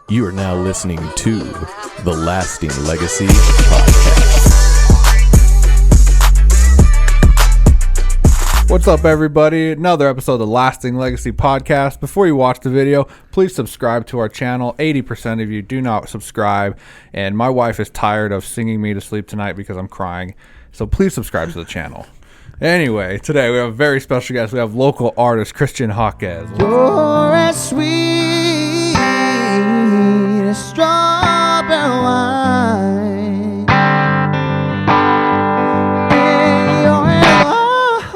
You are now listening to the Lasting Legacy Podcast. What's up, everybody? Another episode of the Lasting Legacy Podcast. Before you watch the video, please subscribe to our channel. 80% of you do not subscribe, and my wife is tired of singing me to sleep tonight because I'm crying. So please subscribe to the channel. Anyway, today we have a very special guest. We have local artist Christian Jaquez. You're as sweet as strawberry wine, and you're as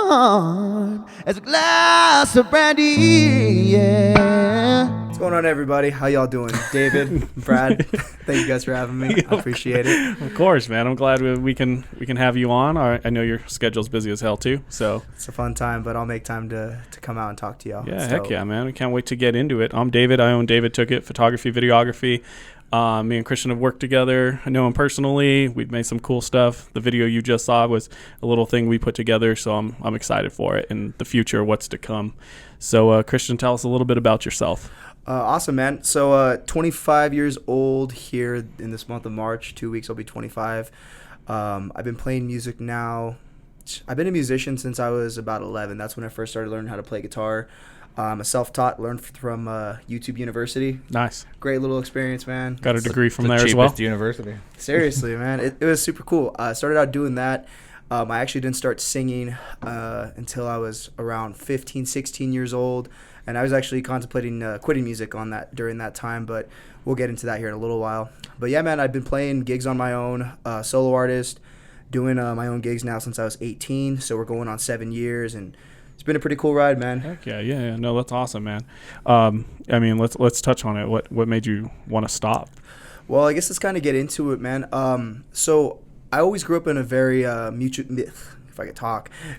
warm as a glass of brandy. Yeah. What's going on, everybody? How y'all doing? David, Brad, thank you guys for having me. I appreciate it. Of course, man. I'm glad we can have you on. I know your schedule's busy as hell too, so It's a fun time, but I'll make time to come out and talk to y'all. yeah, So, heck yeah, man. We can't wait to get into it. I'm David. I own David Took It Photography, Videography. Me and Christian have worked together. I know him personally. We've made some cool stuff. The video you just saw was a little thing we put together, so I'm excited for it and the future, what's to come. So, Christian, tell us a little bit about yourself. Awesome, man. So 25 years old here in this month of March. 2 weeks I'll be 25. I've been playing music now. I've been a musician since I was about 11. That's when I first started learning how to play guitar. I'm a self-taught, learned from YouTube University. Nice. Great little experience, man. Got a degree from The there as well. cheapest university. Seriously, man. It was super cool. I started out doing that. I actually didn't start singing until I was around 15, 16 years old. And I was actually contemplating quitting music during that time, but we'll get into that here in a little while. But yeah, man, I've been playing gigs on my own, solo artist, doing my own gigs now since I was 18. So we're going on 7 years, and it's been a pretty cool ride, man. Heck yeah. No, that's awesome, man. I mean, let's touch on it. What made you want to stop? Well, I guess let's kind of get into it, man. So I always grew up in a very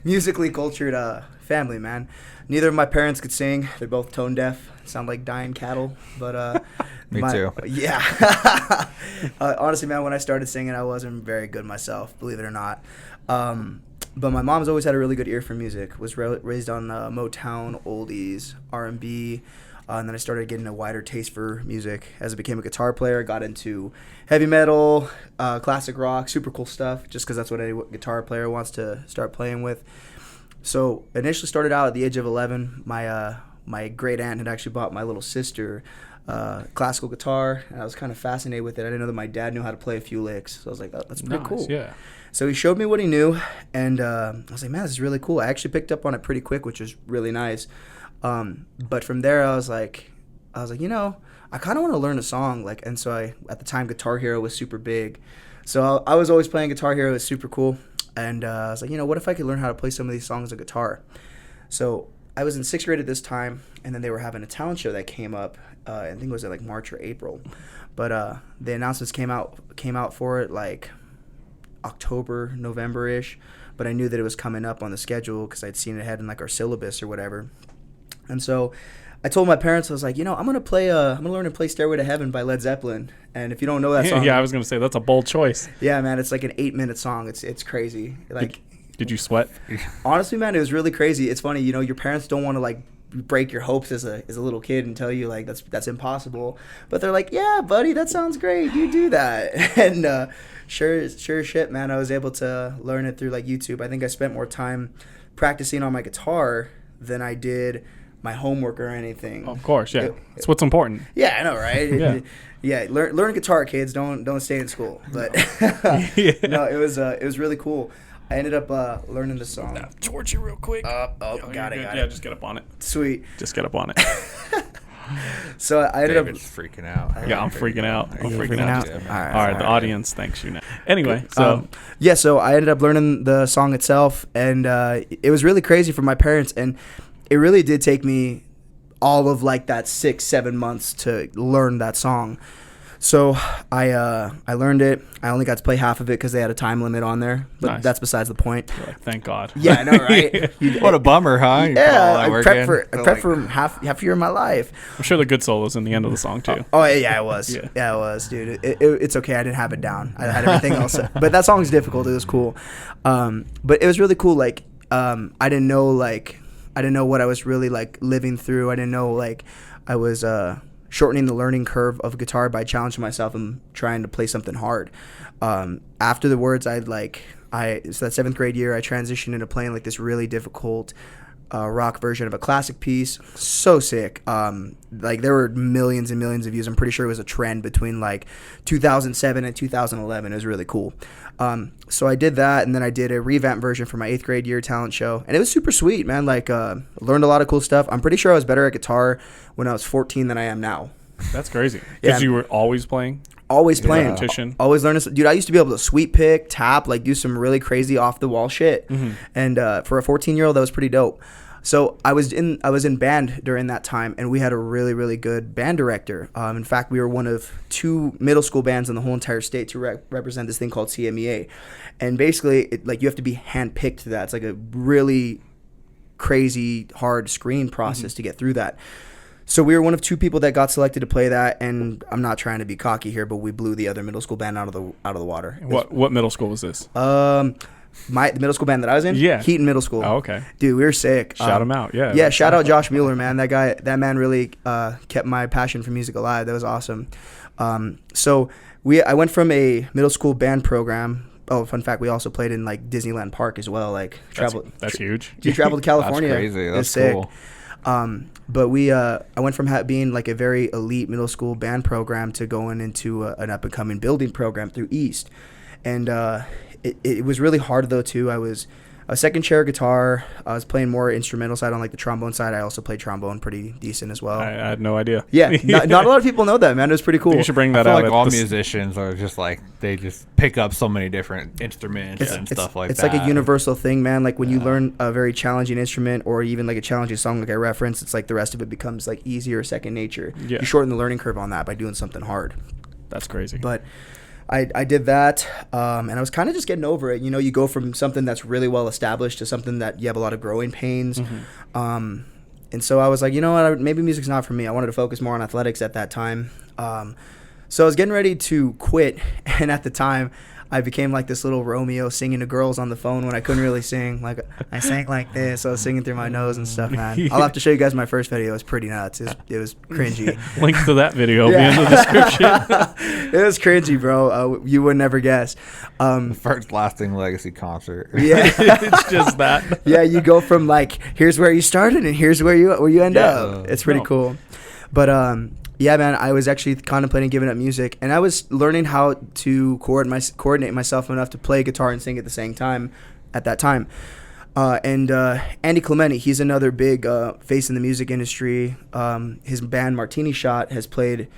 musically cultured family, man. Neither of my parents could sing. They're both tone deaf. Sound like dying cattle. But Me too. Yeah. Honestly, man, when I started singing, I wasn't very good myself, believe it or not. But my mom's always had a really good ear for music. Was raised on Motown, oldies, R&B. And then I started getting a wider taste for music as I became a guitar player. Got into heavy metal, classic rock, super cool stuff, just because that's what any guitar player wants to start playing with. So initially started out at the age of 11. My great aunt had actually bought my little sister classical guitar, and I was kind of fascinated with it. I didn't know that my dad knew how to play a few licks, so I was like, oh, that's pretty cool. Yeah. So he showed me what he knew, and I was like, man, this is really cool. I actually picked up on it pretty quick, which was really nice. But from there, I was like, you know, I kind of want to learn a song. And so at the time, Guitar Hero was super big. So I was always playing Guitar Hero. It was super cool. And I was like, you know, what if I could learn how to play some of these songs on guitar? So I was in 6th grade at this time, and then they were having a talent show that came up. I think it was like March or April. But the announcements came out for it like October, November-ish. But I knew that it was coming up on the schedule because I'd seen it ahead in like our syllabus or whatever. And so I told my parents, I was like, you know, I'm gonna learn to play "Stairway to Heaven" by Led Zeppelin. And if you don't know that song, Yeah, I was gonna say that's a bold choice. yeah, man, it's like an 8-minute song. It's crazy. Like, Did you sweat? honestly, man, it was really crazy. It's funny, you know, your parents don't want to like break your hopes as a little kid and tell you like that's impossible. But they're like, yeah, buddy, that sounds great. You do that. And sure as shit, man, I was able to learn it through like YouTube. I think I spent more time practicing on my guitar than I did my homework or anything. Of course, yeah. That's what's important. Yeah, I know, right? Yeah. Learn guitar, kids. Don't stay in school. But Yeah. no, it was really cool. I ended up learning the song. Now, torch you real quick. Got it. Yeah, just get up on it. Sweet. Just get up on it. So I ended David's freaking out. Yeah, I'm freaking out. I'm freaking out. All All right, the audience thanks you now. Anyway, so so I ended up learning the song itself, and it was really crazy for my parents, and it really did take me all of like that 6-7 months to learn that song. So I learned it. I only got to play half of it because they had a time limit on there, but Nice. That's besides the point. thank God. Yeah, I know, right? What a bummer, huh? You put all Yeah, that I work prepped in. for half a year of my life. I'm sure the good solo's in the end of the song too. Oh yeah, it was. Yeah. Yeah, it was, dude. It's okay. I didn't have it down. I had everything else, but that song's difficult. It was cool, but it was really cool. Like, I didn't know what I was really like living through. I didn't know like I was shortening the learning curve of guitar by challenging myself and trying to play something hard. After the words, so that 7th grade year, I transitioned into playing like this really difficult rock version of a classic piece. So sick. Like there were millions and millions of views. I'm pretty sure it was a trend between like 2007 and 2011. It was really cool. So I did that, and then I did a revamp version for my 8th grade year talent show, and it was super sweet, man. Like learned a lot of cool stuff. I'm pretty sure I was better at guitar when I was 14 than I am now. That's crazy. Because you were always playing? Always playing. Competition. Always learning. Dude, I used to be able to sweep pick, tap, like do some really crazy off the wall shit. Mm-hmm. And for a 14-year-old, that was pretty dope. So I was in band during that time, and we had a really, really good band director. In fact, we were one of 2 middle school bands in the whole entire state to represent this thing called CMEA. And basically, you have to be handpicked to that. It's like a really crazy, hard screen process to get through that. So we were one of 2 people that got selected to play that, and I'm not trying to be cocky here, but we blew the other middle school band out of the water. What middle school was this? The middle school band that I was in? Yeah. Heaton Middle School. Oh, okay. Dude, we were sick. Shout him out, yeah. Yeah, shout out Josh Mueller, man. That man really kept my passion for music alive. That was awesome. So I went from a middle school band program. Oh, fun fact, we also played in like Disneyland Park as well. Like That's huge. You traveled to California. That's crazy. That's sick. cool. But I went from being like a very elite middle school band program to going into an up-and-coming building program through East. And it was really hard, though, too. I was a second chair guitar. I was playing more instrumental side on like the trombone side. I also played trombone pretty decent as well. I had no idea. Yeah, not a lot of people know that, man. It was pretty cool. You should bring that I out. feel like all musicians are just like, they just pick up so many different instruments and stuff like that. It's like a universal thing, man. Like when you learn a very challenging instrument or even like a challenging song like I referenced, it's like the rest of it becomes like easier, second nature. Yeah. You shorten the learning curve on that by doing something hard. That's crazy. But I did that, and I was kind of just getting over it. You know, you go from something that's really well established to something that you have a lot of growing pains. And so I was like, you know what, maybe music's not for me. I wanted to focus more on athletics at that time. So I was getting ready to quit, and at the time, I became like this little Romeo singing to girls on the phone when I couldn't really sing. Like I sang like this. I was singing through my nose and stuff, man. I'll have to show you guys my first video. It was pretty nuts. It was cringy. Link to that video will be in the description. It was cringy, bro. You would never guess. The first lasting legacy concert. Yeah. It's just that. Yeah, you go from like, here's where you started and here's where you end up. It's pretty cool. But yeah, man, I was actually contemplating giving up music, and I was learning how to coordinate myself enough to play guitar and sing at the same time at that time. And Andy Clementi, he's another big face in the music industry. His band Martini Shot has played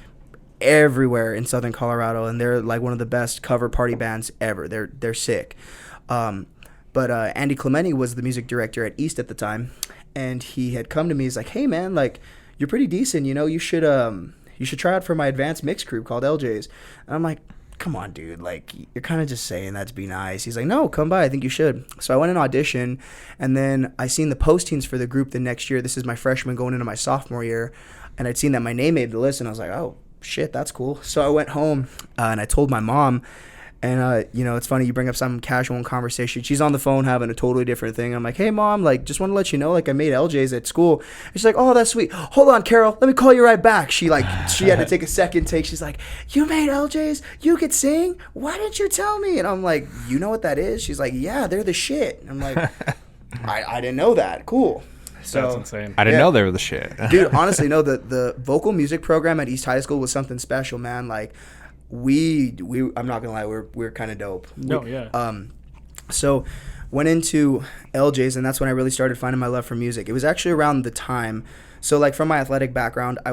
everywhere in Southern Colorado, and they're like one of the best cover party bands ever. They're sick. But Andy Clementi was the music director at East at the time, and he had come to me. He's like, "Hey, man, like, you're pretty decent, you know, you should try out for my advanced mix group called LJ's." And I'm like, come on, dude, like, you're kind of just saying that to be nice. He's like, no, come by, I think you should. So I went and auditioned, and then I seen the postings for the group the next year. This is my freshman going into my sophomore year, and I'd seen that my name made the list, and I was like, oh shit, that's cool. So I went home and I told my mom. And, you know, it's funny, you bring up some casual conversation. She's on the phone having a totally different thing. I'm like, hey, Mom, like, just want to let you know, like, I made LJ's at school. And she's like, oh, that's sweet. Hold on, Carol. Let me call you right back. She had to take a second take. She's like, you made LJ's? You could sing? Why didn't you tell me? And I'm like, you know what that is? She's like, yeah, they're the shit. And I'm like, I didn't know that. Cool. So, that's insane. I didn't know they were the shit. Dude, honestly, no, the vocal music program at East High School was something special, man. Like, I'm not gonna lie, we're kind of dope. No, yeah. So went into LJ's, and that's when I really started finding my love for music. It was actually around the time. So like from my athletic background, I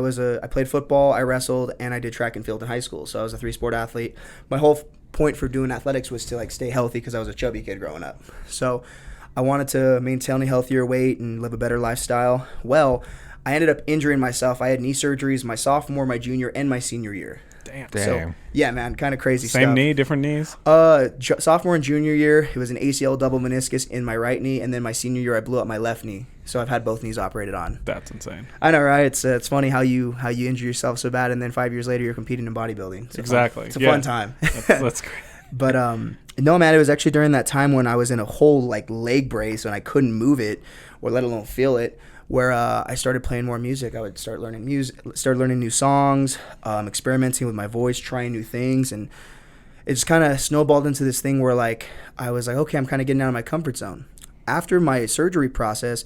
played football, I wrestled, and I did track and field in high school. So I was a 3-sport athlete. My whole point for doing athletics was to like stay healthy because I was a chubby kid growing up. So I wanted to maintain a healthier weight and live a better lifestyle. Well, I ended up injuring myself. I had knee surgeries my sophomore, my junior, and my senior year. Damn. So, yeah, man, kind of crazy stuff. Same knee, different knees? Sophomore and junior year, it was an ACL double meniscus in my right knee, and then my senior year, I blew up my left knee. So I've had both knees operated on. That's insane. I know, right? It's funny how you injure yourself so bad, and then 5 years later, you're competing in bodybuilding. It's a fun time. That's great. But no, man, it was actually during that time when I was in a whole like leg brace and I couldn't move it or let alone feel it. where I started playing more music. I would start learning new songs, experimenting with my voice, trying new things, and it just kind of snowballed into this thing where like I was like, okay, I'm kind of getting out of my comfort zone. After my surgery process,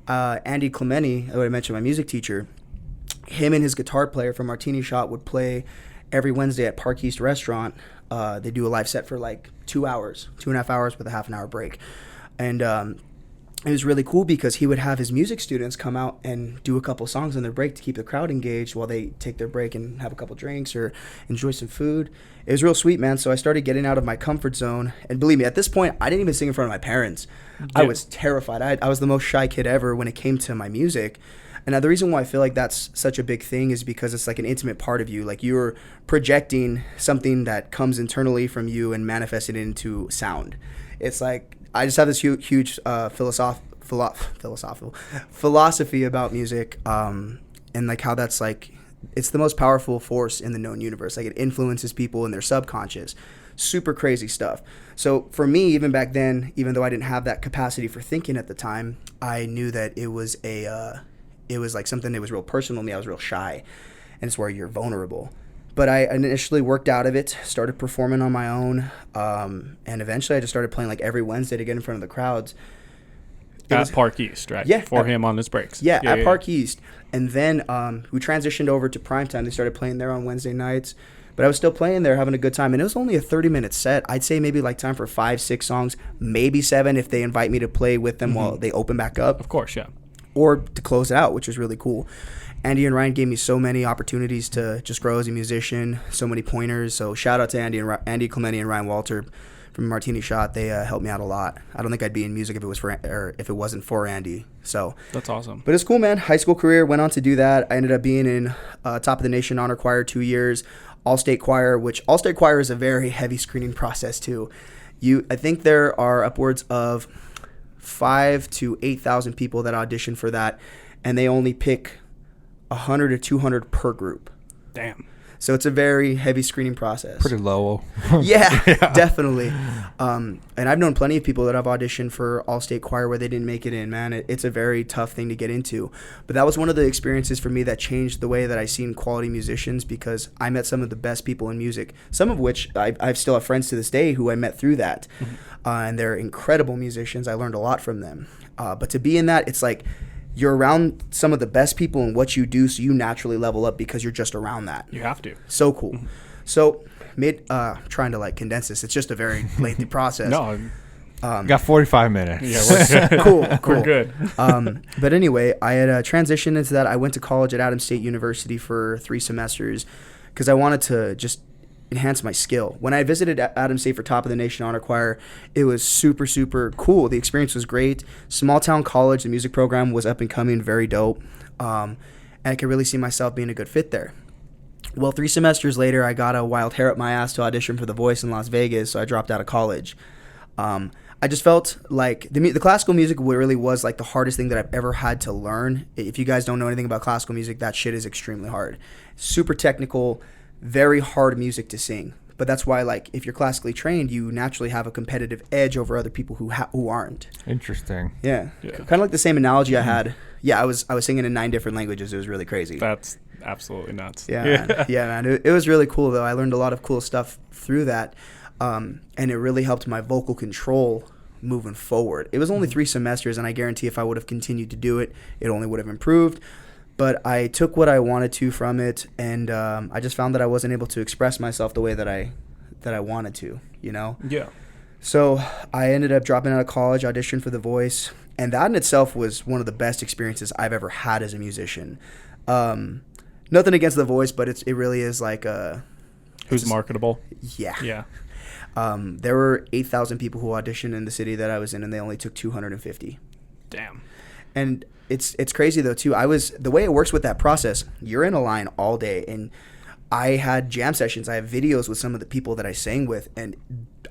Andy Clementi, who I mentioned, my music teacher, him and his guitar player from Martini Shot would play every Wednesday at Park East Restaurant. They do a live set for like 2 hours, 2.5 hours with a half an hour break. And it was really cool because he would have his music students come out and do a couple songs on their break to keep the crowd engaged while they take their break and have a couple drinks or enjoy some food. It was real sweet, man. So I started getting out of my comfort zone. And believe me, at this point, I didn't even sing in front of my parents. Yeah. I was terrified. I was the most shy kid ever when it came to my music. And now the reason why I feel like that's such a big thing is because it's like an intimate part of you. Like you're projecting something that comes internally from you and manifesting it into sound. It's like I just have this huge philosophical philosophy about music, and like how that's like it's the most powerful force in the known universe. Like it influences people in their subconscious. Super crazy stuff. So for me, even back then, even though I didn't have that capacity for thinking at the time, I knew that it was like something that was real personal to me. I was real shy, and it's where you're vulnerable. But I initially worked out of it, started performing on my own, and eventually I just started playing like every Wednesday to get in front of the crowds. At Park East, right? Yeah. For him on his breaks. Yeah, at Park East. And then we transitioned over to Primetime. They started playing there on Wednesday nights. But I was still playing there, having a good time. And it was only a 30-minute set. I'd say maybe like time for 5-6 songs, maybe 7 if they invite me to play with them while they open back up. Of course, yeah. Or to close it out, which was really cool. Andy and Ryan gave me so many opportunities to just grow as a musician, so many pointers. So shout out to Andy Clementi and Ryan Walter from Martini Shot. They helped me out a lot. I don't think I'd be in music if it wasn't for Andy. So that's awesome. But it's cool, man. High school career, went on to do that. I ended up being in Top of the Nation Honor Choir 2 years, All-State Choir, which All-State Choir is a very heavy screening process too. I think there are upwards of 5,000 to 8,000 people that audition for that, and they only pick 100 to 200 per group. Damn. So it's a very heavy screening process. Pretty low. Yeah, definitely. And I've known plenty of people that have auditioned for All-State Choir where they didn't make it in, man. It's a very tough thing to get into. But that was one of the experiences for me that changed the way that I seen quality musicians, because I met some of the best people in music, some of which I still have friends to this day who I met through that. And they're incredible musicians. I learned a lot from them. But to be in that, it's like you're around some of the best people in what you do, so you naturally level up because you're just around that. You have to. So cool. So trying to like condense this. It's just a very lengthy process. No. Got 45 minutes. Yeah, cool. We're good. But anyway, I had transitioned into that. I went to college at Adams State University for 3 semesters because I wanted to just enhance my skill. When I visited Adams State for Top of the Nation Honor Choir, it was super, super cool. The experience was great. Small town college, the music program was up and coming, very dope. And I could really see myself being a good fit there. Well, 3 semesters later, I got a wild hair up my ass to audition for The Voice in Las Vegas, so I dropped out of college. I just felt like the classical music really was like the hardest thing that I've ever had to learn. If you guys don't know anything about classical music, that shit is extremely hard. Super technical, very hard music to sing. But that's why, like, if you're classically trained, you naturally have a competitive edge over other people who aren't. Interesting. Yeah. Kind of like the same analogy I had. Yeah, I was singing in 9 different languages. It was really crazy. That's absolutely nuts. Yeah, man. Yeah, man. It was really cool, though. I learned a lot of cool stuff through that. And it really helped my vocal control moving forward. It was only 3 semesters, and I guarantee if I would have continued to do it, it only would have improved. But I took what I wanted to from it, and I just found that I wasn't able to express myself the way that I wanted to, you know? Yeah. So I ended up dropping out of college, auditioned for The Voice, and that in itself was one of the best experiences I've ever had as a musician. Nothing against The Voice, but it really is like a... Who's marketable? Yeah. Yeah. There were 8,000 people who auditioned in the city that I was in, and they only took 250. Damn. And it's crazy though too. The way it works with that process, you're in a line all day, and I had jam sessions. I have videos with some of the people that I sang with, and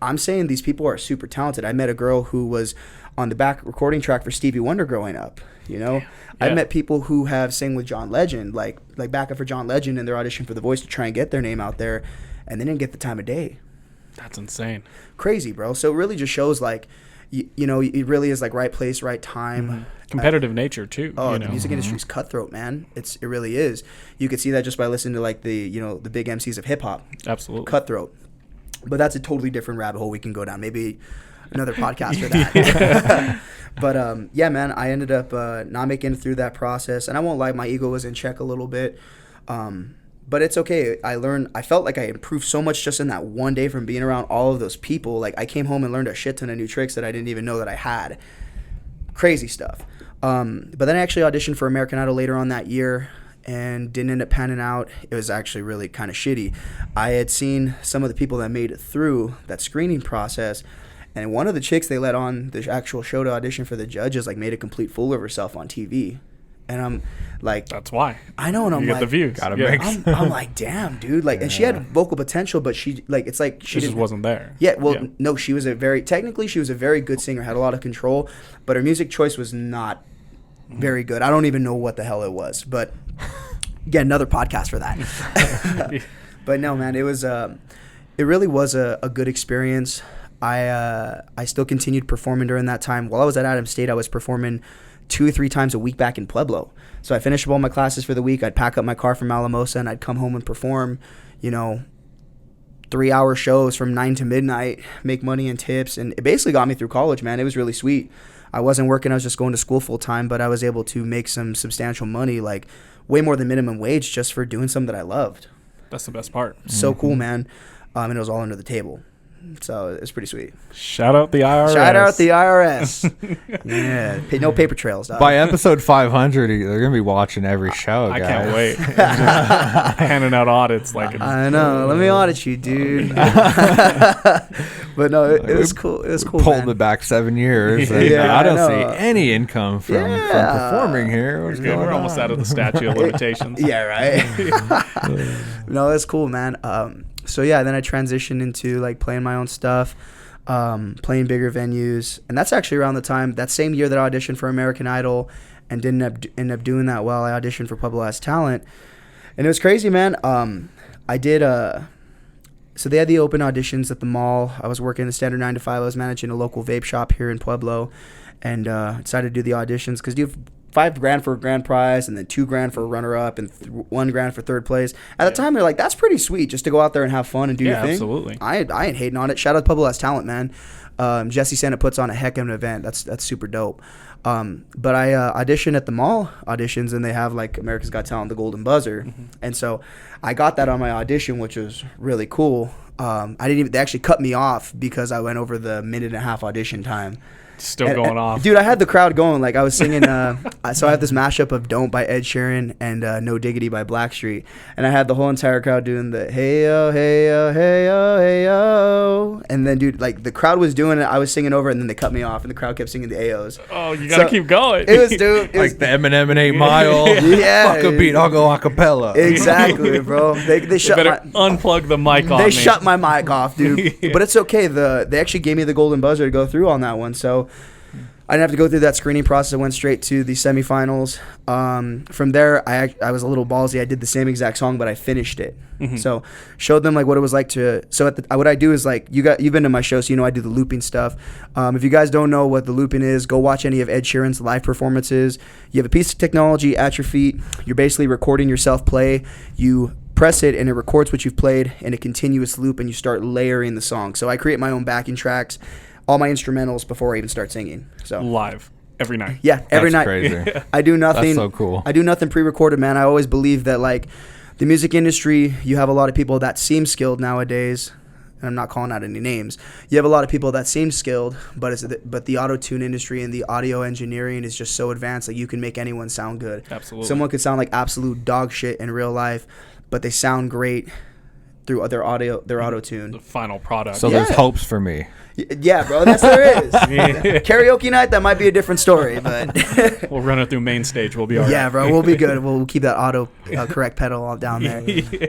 I'm saying these people are super talented. I met a girl who was on the back recording track for Stevie Wonder growing up. You know, yeah. I've met people who have sang with John Legend, like backup for John Legend, and they're auditioning for The Voice to try and get their name out there, and they didn't get the time of day. That's insane. Crazy, bro. So it really just shows like you know, it really is like right place, right time. Competitive nature too. Oh, you the know? music industry's cutthroat, man. It really is. You could see that just by listening to like the big MCs of hip hop. Absolutely. Cutthroat. But that's a totally different rabbit hole we can go down. Maybe another podcast for that. But yeah, man, I ended up not making it through that process, and I won't lie, my ego was in check a little bit. But it's okay. I felt like I improved so much just in that one day from being around all of those people. Like, I came home and learned a shit ton of new tricks that I didn't even know that I had. Crazy stuff. But then I actually auditioned for American Idol later on that year and didn't end up panning out. It was actually really kind of shitty. I had seen some of the people that made it through that screening process, and one of the chicks they let on the actual show to audition for the judges like made a complete fool of herself on TV. And I'm like, that's why. I know, and I'm you like, get the views. Gotta make I'm like, damn, dude. Like, and she had vocal potential, but she like, it's like she just wasn't there. Yeah, well, no, she was a very good singer, had a lot of control, but her music choice was not very good. I don't even know what the hell it was, but get another podcast for that. But no, man, it really was a good experience. I still continued performing during that time. While I was at Adams State, I was performing 2 or 3 times a week back in Pueblo. So I finished up all my classes for the week. I'd pack up my car from Alamosa and I'd come home and perform, 3-hour shows from 9 to midnight, make money and tips. And it basically got me through college, man. It was really sweet. I wasn't working. I was just going to school full time, but I was able to make some substantial money, like way more than minimum wage, just for doing something that I loved. That's the best part. So cool, man. And it was all under the table. So it's pretty sweet. Shout out the IRS. Shout out the IRS. Yeah. No paper trails, dog. By episode 500, they're going to be watching every show, I guys. can't wait. Just handing out audits like I know. Let me audit you, dude. But no, it was cool. It was cool, Pulled man. it back 7 years. And Yeah, I don't I see know. any income from performing here. What's going we're on? almost out of the statute of limitations. Yeah, right. No, that's cool, man. So yeah, then I transitioned into like playing my own stuff, playing bigger venues, and that's actually around the time that same year that I auditioned for American Idol, and didn't end up doing that well. I auditioned for Pueblo Has Talent, and it was crazy, man. I did so they had the open auditions at the mall. I was working the standard 9 to 5. I was managing a local vape shop here in Pueblo, and decided to do the auditions because $5,000 for a grand prize, and then $2,000 for a runner-up, and $1,000 for third place. At the time, they're like, "That's pretty sweet, just to go out there and have fun and do your thing." Absolutely. I ain't hating on it. Shout out to Pueblo Has Talent, man. Jesse Santa puts on a heck of an event. That's super dope. But I auditioned at the mall auditions, and they have like America's Got Talent, the Golden Buzzer, and so I got that on my audition, which was really cool. They actually cut me off because I went over the 1.5-minute audition time. Still going off. Dude, I had the crowd going. Like, I was singing, so I have this mashup of Don't by Ed Sheeran and No Diggity by Blackstreet. And I had the whole entire crowd doing the hey-yo, hey-yo, hey-yo, hey-yo. And then, dude, like, the crowd was doing it. I was singing over it, and then they cut me off, and the crowd kept singing the AOs. Oh, you got to keep going. It was, dude. It was, Like the Eminem and 8 Mile. Yeah. Fuck a beat, I'll go a cappella. Exactly, bro. They shut better my... unplug the mic on They me. shut my mic off, dude. But it's okay. They actually gave me the golden buzzer to go through on that one, so I didn't have to go through that screening process. I went straight to the semifinals. From there, I was a little ballsy. I did the same exact song, but I finished it. Mm-hmm. So showed them like what it was like to. So what I do is like you've been to my show, so you know I do the looping stuff. If you guys don't know what the looping is, go watch any of Ed Sheeran's live performances. You have a piece of technology at your feet. You're basically recording yourself play. You press it and it records what you've played in a continuous loop, and you start layering the song. So I create my own backing tracks, all my instrumentals before I even start singing. So live every night. yeah, every That's night. crazy. I do nothing. That's so cool. I do nothing pre-recorded, man. I always believe that like the music industry, you have a lot of people that seem skilled nowadays. And I'm not calling out any names. You have a lot of people that seem skilled, but the auto-tune industry and the audio engineering is just so advanced. Like, you can make anyone sound good. Absolutely. Someone could sound like absolute dog shit in real life, but they sound great through their auto-tune. The final product. So there's hopes for me. Yeah, bro, there is. Karaoke night, that might be a different story, but We'll run it through main stage. We'll be all right. yeah, bro, we'll be good. We'll keep that auto correct pedal all down there.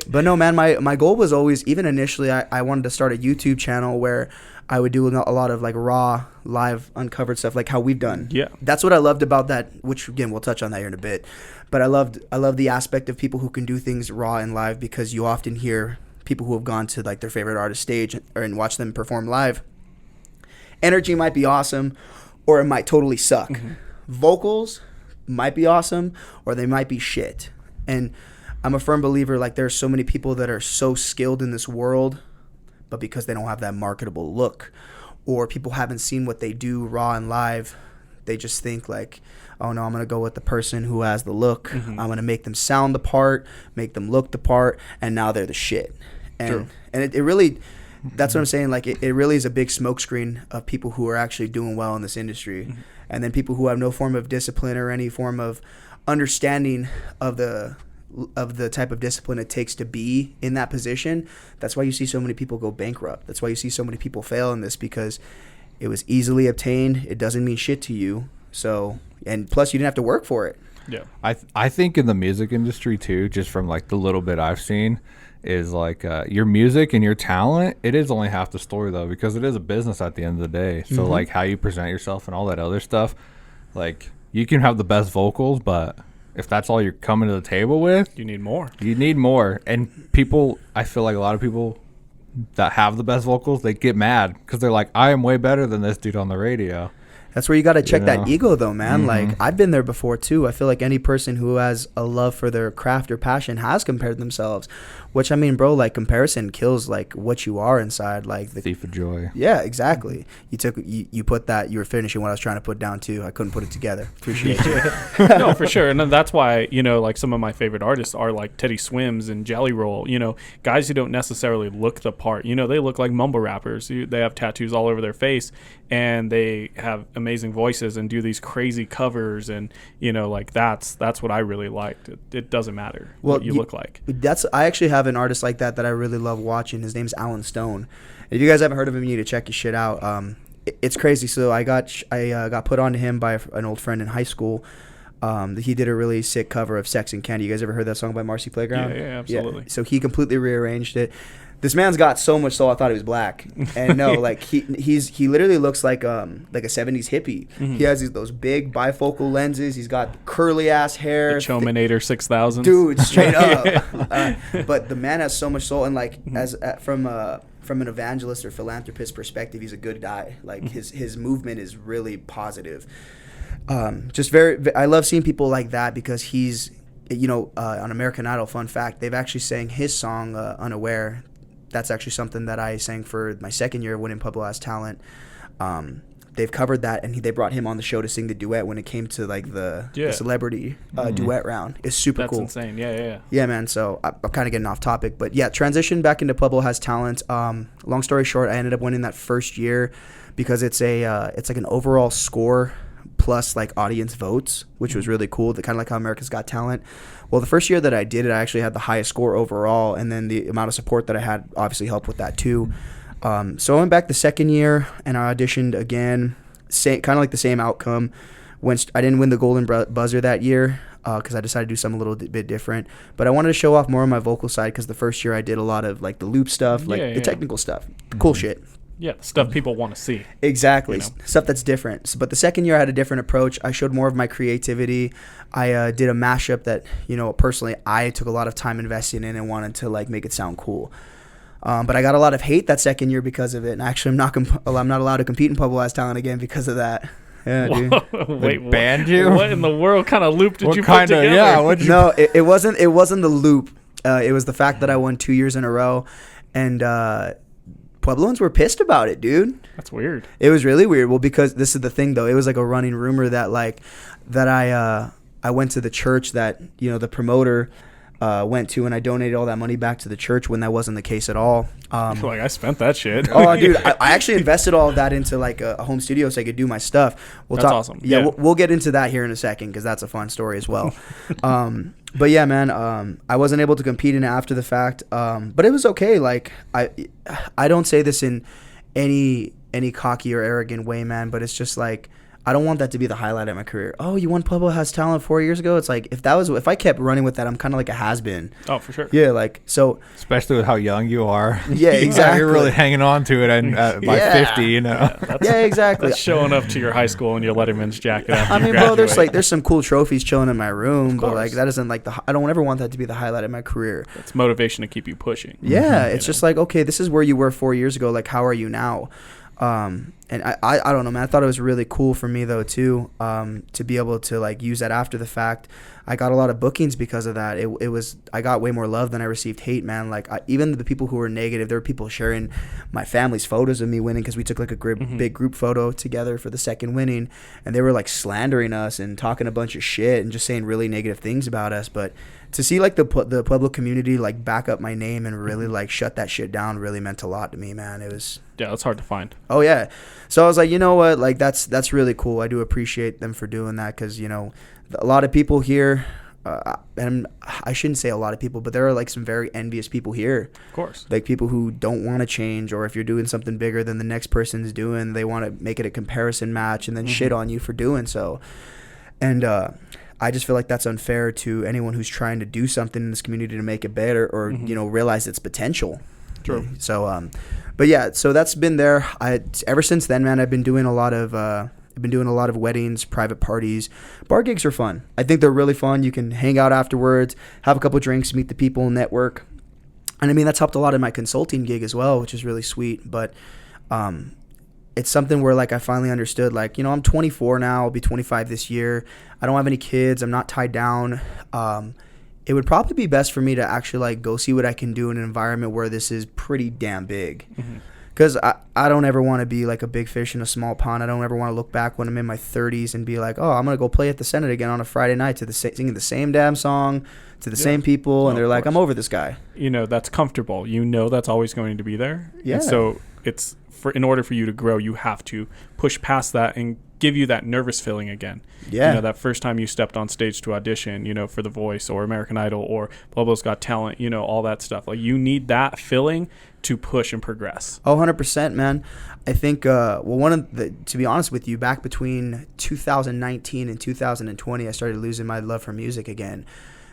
But no, man, my goal was always, even initially, I wanted to start a YouTube channel where I would do a lot of like raw, live, uncovered stuff, like how we've done. Yeah. That's what I loved about that, which again, we'll touch on that here in a bit. But I love the aspect of people who can do things raw and live, because you often hear people who have gone to like their favorite artist stage and watch them perform live, Energy might be awesome, or it might totally suck. Vocals might be awesome, or they might be shit. And I'm a firm believer, like, there's so many people that are so skilled in this world, but because they don't have that marketable look, or people haven't seen what they do raw and live, they just think like, oh no, I'm going to go with the person who has the look. I'm going to make them sound the part, make them look the part, and now they're the shit. And it really, that's what I'm saying, like, it really is a big smokescreen of people who are actually doing well in this industry. And then people who have no form of discipline or any form of understanding of the type of discipline it takes to be in that position. That's why you see so many people go bankrupt. That's why you see so many people fail in this, because it was easily obtained. It doesn't mean shit to you. So, and plus you didn't have to work for it. Yeah. I think in the music industry too, just from like the little bit I've seen, is like your music and your talent, it is only half the story though, because it is a business at the end of the day. So like how you present yourself and all that other stuff, like you can have the best vocals, but if that's all you're coming to the table with, You need more. you need more. And people, I feel like a lot of people that have the best vocals, they get mad because they're like, I am way better than this dude on the radio. That's where you got to check know? that ego though, man. Like, I've been there before too. I feel like any person who has a love for their craft or passion has compared themselves, which, I mean, bro, like, comparison kills like what you are inside. Like the Thief of joy. Yeah, exactly. You put that, you were finishing what I was trying to put down too. I couldn't put it together. Appreciate you. No, for sure. And then that's why, you know, like some of my favorite artists are like Teddy Swims and Jelly Roll, you know, guys who don't necessarily look the part. You know, they look like mumble rappers. They have tattoos all over their face and they have amazing voices and do these crazy covers. And, you know, like that's what I really liked. It doesn't matter what you look like. I actually have an artist like that I really love watching. His name's Alan Stone. If you guys haven't heard of him, you need to check his shit out. It's crazy. So I got put on to him by an old friend in high school. He did a really sick cover of Sex and Candy. You guys ever heard that song by Marcy Playground? Yeah, absolutely. Yeah. So he completely rearranged it. This man's got so much soul, I thought he was black. And no, like he literally looks like a 70s hippie. He has those big bifocal lenses. He's got curly ass hair. The Chominator 6000. Dude, straight up. But the man has so much soul, and like from an evangelist or philanthropist perspective, he's a good guy. Like his movement is really positive. Just I love seeing people like that, because he's, you know, on American Idol, fun fact, they've actually sang his song Unaware. That's actually something that I sang for my second year of winning Pueblo Has Talent. They've covered that, and they brought him on the show to sing the duet when it came to like the celebrity duet round. It's super cool. That's insane. Yeah. Yeah, man. So I'm kind of getting off topic, but yeah, transition back into Pueblo Has Talent. Long story short, I ended up winning that first year because it's like an overall score plus like audience votes, which was really cool. Kind of like how America's Got Talent. Well, the first year that I did it, I actually had the highest score overall, and then the amount of support that I had obviously helped with that too. So I went back the second year and I auditioned again, kind of like the same outcome. I didn't win the Golden Buzzer that year because I decided to do something a little bit different. But I wanted to show off more on my vocal side, because the first year I did a lot of like the loop stuff, like the technical stuff, cool shit. Yeah, the stuff people want to see. Exactly. You know? Stuff that's different. But the second year I had a different approach. I showed more of my creativity. I did a mashup that, you know, personally I took a lot of time investing in and wanted to like make it sound cool. But I got a lot of hate that second year because of it. And actually I'm not allowed to compete in Pueblo Has Talent again because of that. Yeah, dude. Wait, banned you? What in the world kind of loop did you put kinda, together? Yeah, No, it wasn't the loop. It was the fact that I won 2 years in a row, and Puebloans were pissed about it, dude. That's weird. It was really weird. Well, because this is the thing, though. It was like a running rumor that I went to the church that, you know, the promoter went to, and I donated all that money back to the church, when that wasn't the case at all. Like, I spent that shit. Oh, dude, I actually invested all of that into like a home studio so I could do my stuff. That's awesome. Yeah, we'll get into that here in a second, because that's a fun story as well. But yeah, man, I wasn't able to compete in it after the fact, but it was okay. Like I don't say this in any cocky or arrogant way, man, but it's just like, I don't want that to be the highlight of my career. Oh, you won Pueblo Has Talent 4 years ago? It's like, if I kept running with that, I'm kind of like a has-been. Oh, for sure. Yeah, like, so. Especially with how young you are. Yeah, exactly. You're really hanging on to it, and by 50, you know. Yeah, exactly. That's showing up to your high school in your Letterman's jacket after I you mean, graduate. bro, there's some cool trophies chilling in my room, but course. like that isn't like I don't ever want that to be the highlight of my career. It's motivation to keep you pushing. Yeah, it's just like, okay, this is where you were 4 years ago. Like, how are you now? And I don't know, man. I thought it was really cool for me though too, to be able to like use that after the fact. I got a lot of bookings because of that. I got way more love than I received hate, man. Like even the people who were negative, there were people sharing my family's photos of me winning because we took like a big group photo together for the second winning, and they were like slandering us and talking a bunch of shit and just saying really negative things about us. But to see like the Pueblo community like back up my name and really like shut that shit down really meant a lot to me, man. It was that's hard to find. Oh yeah. So I was like, you know what, like that's really cool. I do appreciate them for doing that, because you know a lot of people here, and I shouldn't say a lot of people, but there are like some very envious people here. Of course. Like people who don't want to change, or if you're doing something bigger than the next person's doing, they want to make it a comparison match and then shit on you for doing so. And I just feel like that's unfair to anyone who's trying to do something in this community to make it better, or you know, realize its potential. True. So but yeah, so that's been there. Ever since then, man, I've been doing a lot of weddings, private parties. Bar gigs are fun. I think they're really fun. You can hang out afterwards, have a couple drinks, meet the people, network. And I mean, that's helped a lot in my consulting gig as well, which is really sweet. But it's something where like I finally understood, like, you know, I'm 24 now, I'll be 25 this year. I don't have any kids. I'm not tied down. It would probably be best for me to actually like go see what I can do in an environment where this is pretty damn big. Because I don't ever want to be like a big fish in a small pond. I don't ever want to look back when I'm in my 30s and be like, oh, I'm going to go play at the Senate again on a Friday night singing the same damn song to the same people. And they're like, I'm over this guy. You know, that's comfortable. You know that's always going to be there. Yeah. And so in order for you to grow, you have to push past that and give you that nervous feeling again. Yeah. You know, that first time you stepped on stage to audition, you know, for The Voice or American Idol or Pueblo's Got Talent, you know, all that stuff. Like, you need that feeling to push and progress. Oh, 100%, man. I think, to be honest with you, back between 2019 and 2020, I started losing my love for music again.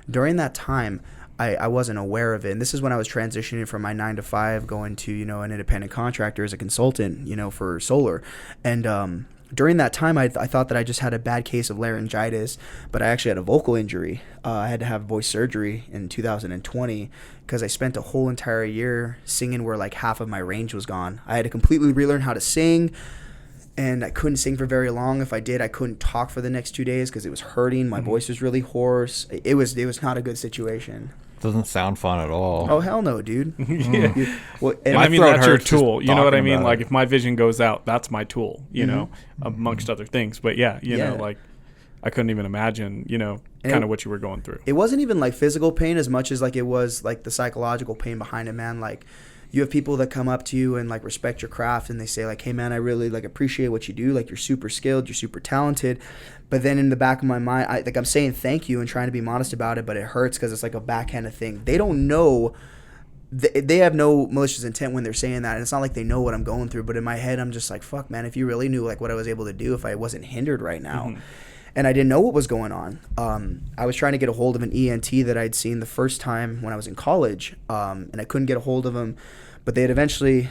During that time, I wasn't aware of it. And this is when I was transitioning from my 9-to-5 going to, you know, an independent contractor as a consultant, you know, for solar. And during that time, I thought that I just had a bad case of laryngitis, but I actually had a vocal injury. I had to have voice surgery in 2020 because I spent a whole entire year singing where like half of my range was gone. I had to completely relearn how to sing, and I couldn't sing for very long. If I did, I couldn't talk for the next 2 days because it was hurting. My voice was really hoarse. It was not a good situation. Doesn't sound fun at all. Oh, hell no, dude. Yeah. And I mean, that's your hurts just tool. You know what I talking mean? about Like, it. if my vision goes out, that's my tool, you know, amongst other things. But yeah, you know, like, I couldn't even imagine, you know, kind of what you were going through. It wasn't even like physical pain as much as like it was like the psychological pain behind it, man. Like, you have people that come up to you and like respect your craft, and they say like, hey man, I really like appreciate what you do. Like, you're super skilled, you're super talented. But then in the back of my mind, I'm saying thank you and trying to be modest about it, but it hurts because it's like a backhanded thing. They don't know. They have no malicious intent when they're saying that, and it's not like they know what I'm going through. But in my head, I'm just like, fuck, man, if you really knew like what I was able to do if I wasn't hindered right now. And I didn't know what was going on. I was trying to get a hold of an ENT that I'd seen the first time when I was in college, and I couldn't get a hold of him. But they had eventually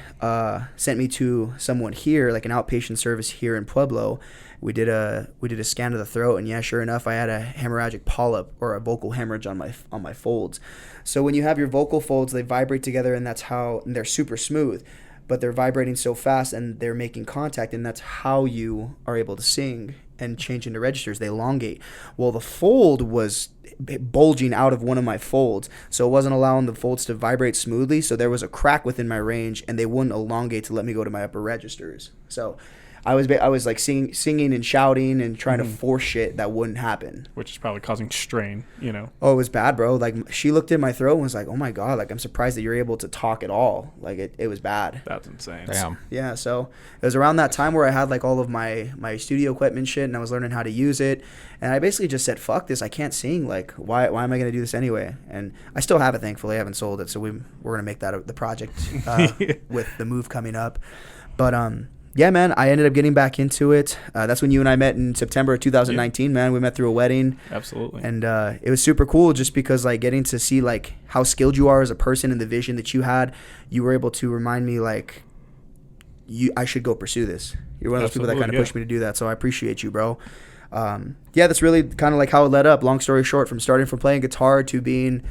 sent me to someone here, like an outpatient service here in Pueblo. We did a scan of the throat, and yeah, sure enough, I had a hemorrhagic polyp, or a vocal hemorrhage on my folds. So when you have your vocal folds, they vibrate together, and and they're super smooth, but they're vibrating so fast and they're making contact, and that's how you are able to sing and change into registers. They elongate. Well, the fold was bulging out of one of my folds, so it wasn't allowing the folds to vibrate smoothly, so there was a crack within my range, and they wouldn't elongate to let me go to my upper registers. So I was like singing and shouting and trying to force shit that wouldn't happen, Which is probably causing strain, you know. Oh, it was bad, bro. Like, she looked at my throat and was like, oh my god, like, I'm surprised that you're able to talk at all. Like, it was bad. That's insane. Damn. Yeah, so it was around that time where I had like all of my studio equipment shit, and I was learning how to use it, and I basically just said, fuck this, I can't sing, like, why am I going to do this anyway? And I still have it, thankfully. I haven't sold it, so we're going to make that the project with the move coming up. But yeah, man, I ended up getting back into it. That's when you and I met in September of 2019, man. We met through a wedding. Absolutely. And it was super cool just because, like, getting to see, like, how skilled you are as a person and the vision that you had, you were able to remind me, like, I should go pursue this. You're one of those people that kind of pushed me to do that, so I appreciate you, bro. Yeah, that's really kind of like how it led up. Long story short, from starting from playing guitar to being,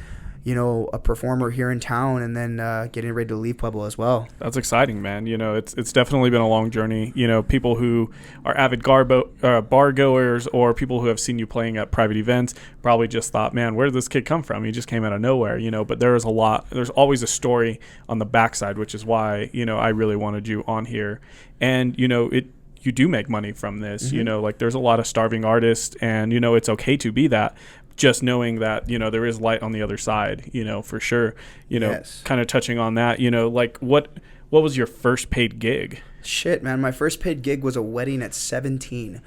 a performer here in town, and then getting ready to leave Pueblo as well. That's exciting, man. It's definitely been a long journey. People who are avid bar goers or people who have seen you playing at private events probably just thought, man, where did this kid come from? He just came out of nowhere, but there's always a story on the backside, which is why, I really wanted you on here. And, you do make money from this, like there's a lot of starving artists, and, it's okay to be that. Just knowing that, there is light on the other side, for sure, Yes. Kind of touching on that, like what was your first paid gig? Shit, man. My first paid gig was a wedding at 17.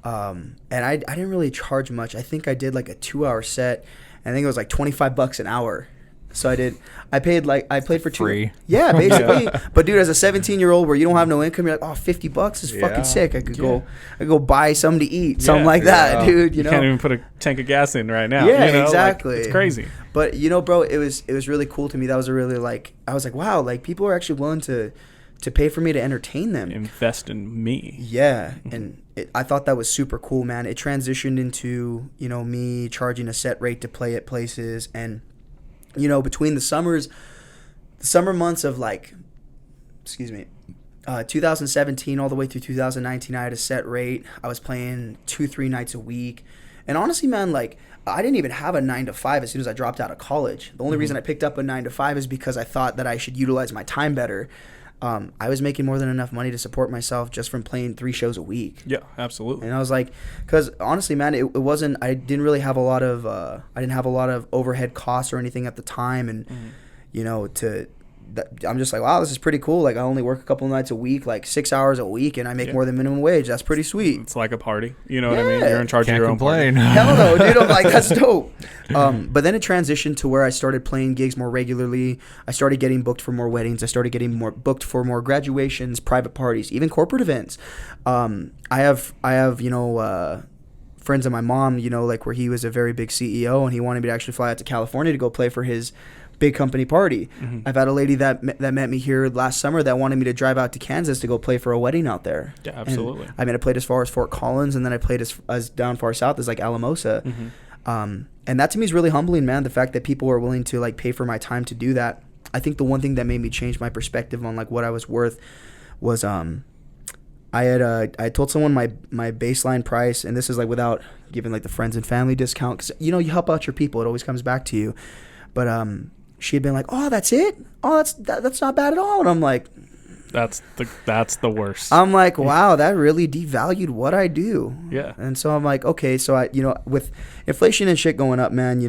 And I didn't really charge much. I think I did like a 2-hour set. And I think it was like $25 an hour. So I played for free. Yeah, basically. But dude, as a 17-year-old where you don't have no income, you're like, oh, $50 is fucking sick. I could go buy something to eat, something like that, dude. You can't even put a tank of gas in right now. Yeah, exactly. Like, it's crazy. But bro, it was really cool to me. That was a really I was like, wow, like people are actually willing to pay for me to entertain them. Invest in me. Yeah, and I thought that was super cool, man. It transitioned into me charging a set rate to play at places, and between the summer months of 2017 all the way through 2019, I had a set rate. I was playing 2-3 nights a week. And honestly, man, I didn't even have a 9-to-5 as soon as I dropped out of college. The only reason I picked up a 9-to-5 is because I thought that I should utilize my time better. I was making more than enough money to support myself just from playing 3 shows a week. Yeah, absolutely. And I was like, because honestly, man, it wasn't. I didn't really have a lot of. I didn't have a lot of overhead costs or anything at the time, and I'm just like, wow, this is pretty cool. Like I only work a couple nights a week, like 6 hours a week, and I make more than minimum wage. That's pretty sweet. It's like a party. You know what I mean? You're in charge of your own complain. party. Hell no, dude. I'm like, that's dope. But then it transitioned to where I started playing gigs more regularly. I started getting booked for more weddings. I started getting more booked for more graduations, private parties, even corporate events. I have friends of my mom, where he was a very big CEO and he wanted me to actually fly out to California to go play for his big company party. I've had a lady that met me here last summer that wanted me to drive out to Kansas to go play for a wedding out there. Yeah, absolutely. And, I played as far as Fort Collins, and then I played as down far south as Alamosa. And that to me is really humbling, man. The fact that people are willing to pay for my time to do that. I think the one thing that made me change my perspective on what I was worth was I told someone my baseline price, and this is without giving the friends and family discount, because you help out your people, it always comes back to you. But she had been like, oh, that's it? Oh, that's not bad at all. And I'm like, that's the worst. I'm like, wow, that really devalued what I do. Yeah. And so I'm like, okay, so I with inflation and shit going up, man,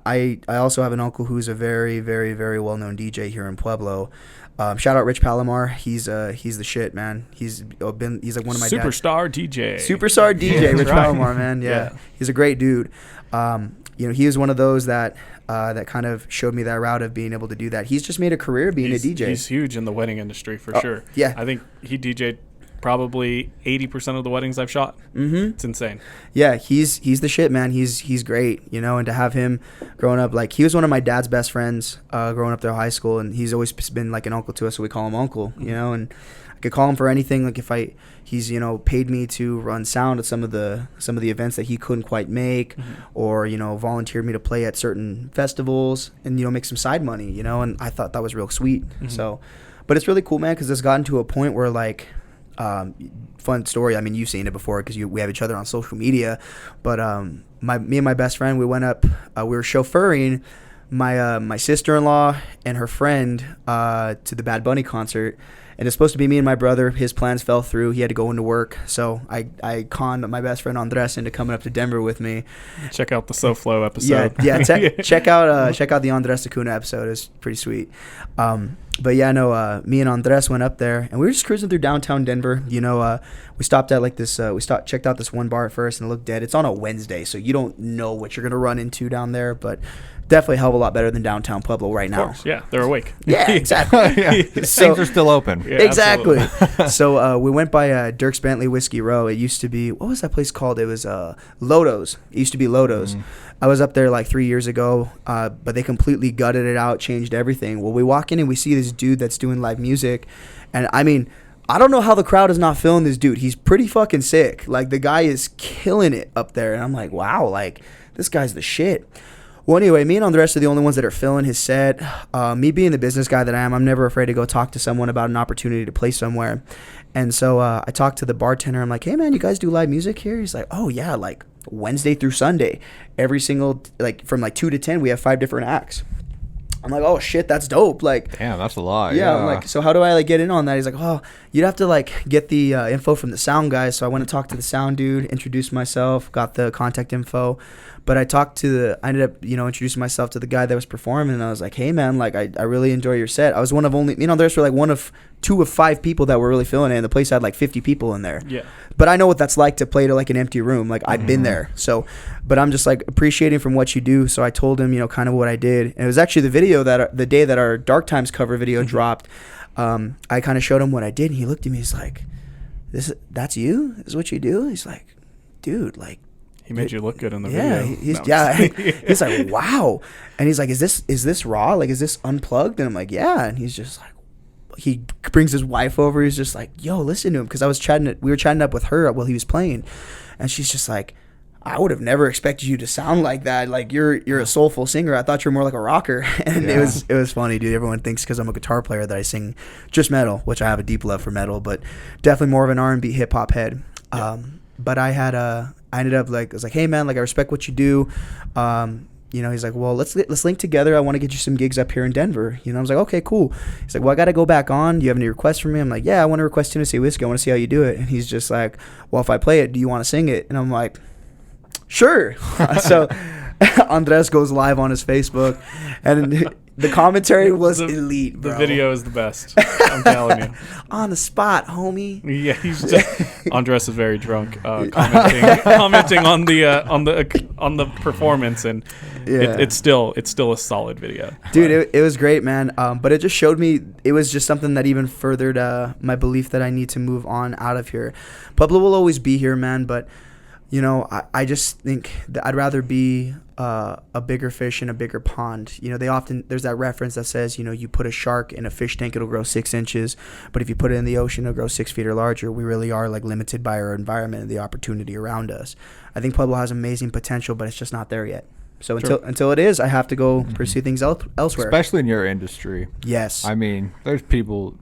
I also have an uncle who's a very, very, very well-known DJ here in Pueblo. Shout out Rich Palomar. He's the shit, man. He's like one of my superstar DJ. Superstar DJ, Rich right. Palomar, man. Yeah. He's a great dude. He was one of those that kind of showed me that route of being able to do that. He's just made a career being a DJ. He's huge in the wedding industry for sure. Yeah. I think he DJ'd probably 80% of the weddings I've shot. It's insane. Yeah, he's the shit, man. He's great, and to have him growing up, he was one of my dad's best friends growing up through high school, and he's always been like an uncle to us, so we call him Uncle, and I could call him for anything. He's paid me to run sound at some of the events that he couldn't quite make, or volunteered me to play at certain festivals and make some side money, and I thought that was real sweet. So, but it's really cool, man, because it's gotten to a point where fun story. I mean, you've seen it before because we have each other on social media, but me and my best friend, we went up, we were chauffeuring my sister-in-law and her friend to the Bad Bunny concert. And it's supposed to be me and my brother. His plans fell through. He had to go into work. So I conned my best friend Andres into coming up to Denver with me. Check out the SoFlo episode. Yeah. Check out the Andres Acuna episode. It's pretty sweet. But yeah, no. Me and Andres went up there, and we were just cruising through downtown Denver. We stopped at this. Checked out this one bar at first, and it looked dead. It's on a Wednesday, so you don't know what you're gonna run into down there, but definitely a hell of a lot better than downtown Pueblo right now. Of course, yeah, they're awake. Yeah, exactly. Things are still open. Yeah, exactly. So we went by Dirks Bentley Whiskey Row. It used to be, what was that place called? It was Lodo's. It used to be Lodo's. I was up there 3 years ago, but they completely gutted it out, changed everything. Well, we walk in and we see this dude that's doing live music, and I mean, I don't know how the crowd is not feeling this dude. He's pretty fucking sick. The guy is killing it up there, and I'm like, wow, this guy's the shit. Well, anyway, me and Andres are the only ones that are filling his set. Me being the business guy that I am, I'm never afraid to go talk to someone about an opportunity to play somewhere. And so I talked to the bartender. I'm like, hey, man, you guys do live music here? He's like, oh, yeah, like Wednesday through Sunday. Every single, like from like 2 to 10, we have 5 different acts. I'm like, oh, shit, that's dope. Like, damn, that's a lot. Yeah, I'm like, so how do I like get in on that? He's like, oh, you'd have to like get the info from the sound guy. So I went and talked to the sound dude, introduced myself, got the contact info. But I ended up, introducing myself to the guy that was performing, and I was like, hey, man, like, I really enjoy your set. I was one of only, there's like one of 2 of 5 people that were really feeling it, and the place had like 50 people in there. Yeah. But I know what that's like to play to like an empty room. Like, I've been there. So, but I'm just like appreciating from what you do. So I told him, kind of what I did. And it was actually the video the day that our Dark Times cover video dropped. I kind of showed him what I did, and he looked at me. He's like, that's you? This is what you do? He's like, dude, like, he made you look good in the video. He's like, wow. And he's like, is this raw? Like, is this unplugged? And I'm like, yeah. And he's just like, he brings his wife over. He's just like, yo, listen to him. Because we were chatting up with her while he was playing. And she's just like, I would have never expected you to sound like that. Like, you're a soulful singer. I thought you were more like a rocker. And it was funny, dude. Everyone thinks because I'm a guitar player that I sing just metal, which I have a deep love for metal, but definitely more of an R&B hip hop head. Yeah. But I ended up like, I was like, hey, man, like, I respect what you do. He's like, well, let's link together. I want to get you some gigs up here in Denver. I was like, okay, cool. He's like, well, I got to go back on. Do you have any requests for me? I'm like, yeah, I want to request Tennessee Whiskey. I want to see how you do it. And he's just like, well, if I play it, do you want to sing it? And I'm like, sure. So Andres goes live on his Facebook, and the commentary was elite, bro. The video is the best. I'm telling you. On the spot, homie. Yeah, Andres is very drunk, commenting on the performance, and it's still a solid video. Dude, it was great, man. But it just showed me, it was just something that even furthered my belief that I need to move on out of here. Pueblo will always be here, man, but I just think that I'd rather be a bigger fish in a bigger pond. There's that reference that says, you put a shark in a fish tank, it'll grow 6 inches. But if you put it in the ocean, it'll grow 6 feet or larger. We really are like limited by our environment and the opportunity around us. I think Pueblo has amazing potential, but it's just not there yet. So until it is, I have to go pursue things elsewhere. Especially in your industry. Yes. I mean, there's people,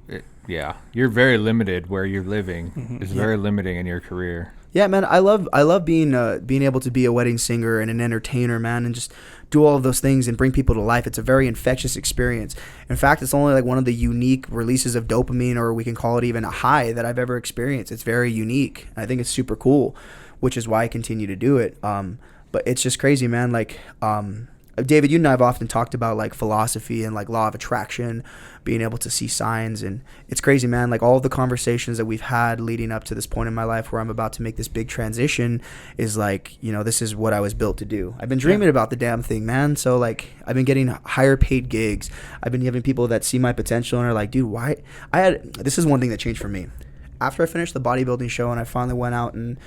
you're very limited where you're living. It's very limiting in your career. Yeah, man, I love being able to be a wedding singer and an entertainer, man, and just do all of those things and bring people to life. It's a very infectious experience. In fact, it's only like one of the unique releases of dopamine, or we can call it even a high, that I've ever experienced. It's very unique. I think it's super cool, which is why I continue to do it. But it's just crazy, man. Like, David, you and I have often talked about like philosophy and like law of attraction, being able to see signs, and it's crazy, man. Like, all of the conversations that we've had leading up to this point in my life where I'm about to make this big transition is like, this is what I was built to do. I've been dreaming about the damn thing, man. So like, I've been getting higher paid gigs. I've been having people that see my potential and are like, dude, why? This is one thing that changed for me. After I finished the bodybuilding show and I finally went out and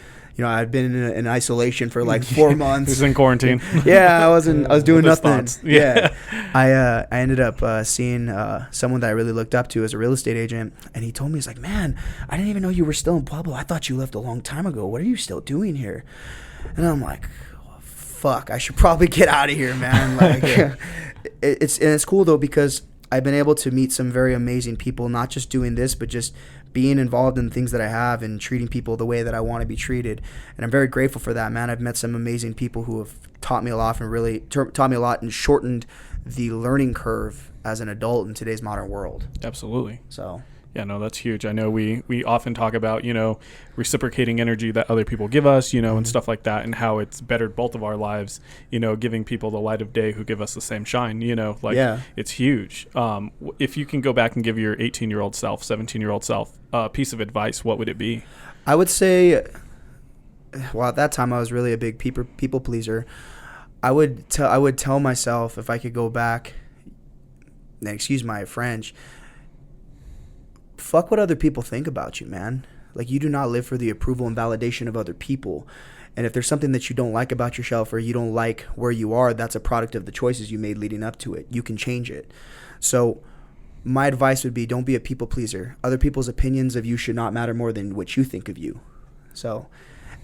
I'd been in isolation for like 4 months. He was in quarantine. Yeah, I was doing nothing. Yeah. I ended up seeing someone that I really looked up to as a real estate agent, and he told me, he's like, man, I didn't even know you were still in Pueblo. I thought you left a long time ago. What are you still doing here? And I'm like, fuck, I should probably get out of here, man. Like, it's cool though, because I've been able to meet some very amazing people, not just doing this, but just being involved in the things that I have and treating people the way that I want to be treated. And I'm very grateful for that, man. I've met some amazing people who have taught me a lot and shortened the learning curve as an adult in today's modern world. Absolutely. So yeah, no, that's huge. I know we often talk about, reciprocating energy that other people give us, and stuff like that, and how it's bettered both of our lives, giving people the light of day who give us the same shine, It's huge. If you can go back and give your 18-year-old self, 17-year-old self a piece of advice, what would it be? I would say, well, at that time I was really a big people pleaser. I would tell myself, if I could go back, and excuse my French, fuck what other people think about you, man. Like, you do not live for the approval and validation of other people. And if there's something that you don't like about yourself, or you don't like where you are, that's a product of the choices you made leading up to it. You can change it. So my advice would be, don't be a people pleaser. Other people's opinions of you should not matter more than what you think of you. So,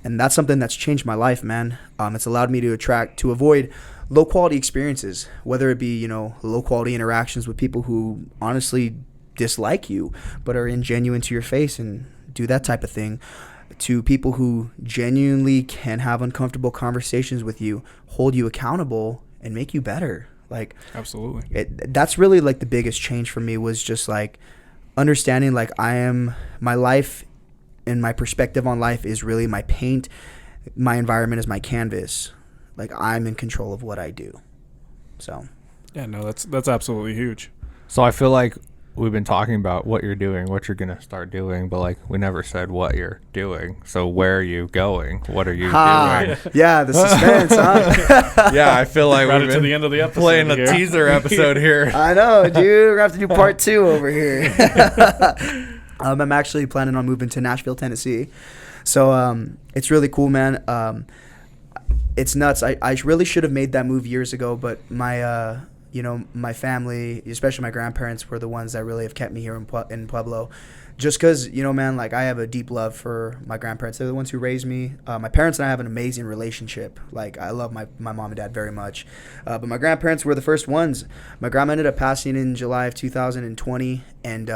and that's something that's changed my life, man. It's allowed me to avoid low quality experiences, whether it be, you know, low quality interactions with people who honestly dislike you but are ingenuine to your face and do that type of thing, to people who genuinely can have uncomfortable conversations with you, hold you accountable, and make you better. Like, absolutely, that's really like the biggest change for me, was just like understanding like my life and my perspective on life is really my paint. My environment is my canvas. Like, I'm in control of what I do. So yeah, no, that's absolutely huge. So I feel like we've been talking about what you're doing, what you're going to start doing, but like we never said what you're doing. So where are you going? What are you doing? Yeah, the suspense, huh? Yeah, I feel like Brought we've it to been the end of the episode playing a here. teaser episode here. I know, dude. We're going to have to do part 2 over here. I'm actually planning on moving to Nashville, Tennessee. So it's really cool, man. It's nuts. I really should have made that move years ago, but my you know, my family, especially my grandparents, were the ones that really have kept me here in Pueblo. Just because, you know, man, like, I have a deep love for my grandparents. They're the ones who raised me. My parents and I have an amazing relationship. Like, I love my mom and dad very much. But my grandparents were the first ones. My grandma ended up passing in July of 2020. And,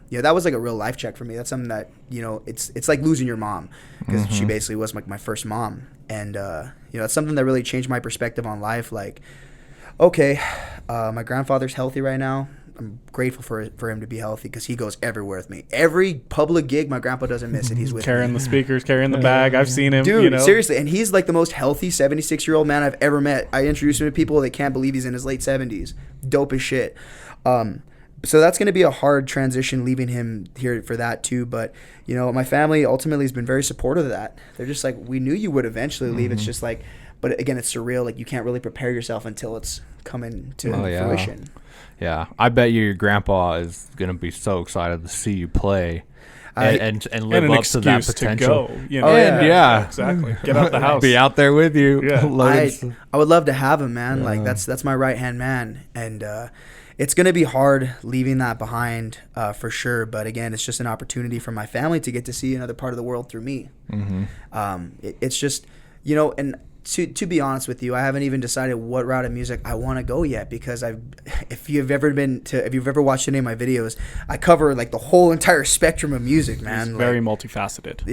yeah, that was like a real life check for me. That's something that, you know, it's like losing your mom, because she basically was like my first mom. And, you know, it's something that really changed my perspective on life. Like, okay, my grandfather's healthy right now. I'm grateful for him to be healthy, because he goes everywhere with me. Every public gig, my grandpa doesn't miss it. He's with Carrying me. the speakers, carrying the bag. I've seen him. Dude, you know? seriously. And he's like the most healthy 76-year-old man I've ever met. I introduced him to people, they can't believe he's in his late 70s. Dope as shit. So that's going to be a hard transition, leaving him here for that too. But, you know, my family ultimately has been very supportive of that. They're just like, we knew you would eventually leave. It's just like, but again, it's surreal. Like, you can't really prepare yourself until it's coming to fruition. Yeah, I bet your grandpa is going to be so excited to see you play and live an up to that excuse potential. to go, you know? Oh, yeah. Exactly. Get out the house. Be out there with you. Yeah. I would love to have him, man. Like, that's my right-hand man. And it's going to be hard leaving that behind for sure. But again, it's just an opportunity for my family to get to see another part of the world through me. It's just, you know, and to be honest with you, I haven't even decided what route of music I want to go yet, because if you've ever watched any of my videos, I cover like the whole entire spectrum of music, man. It's very multifaceted.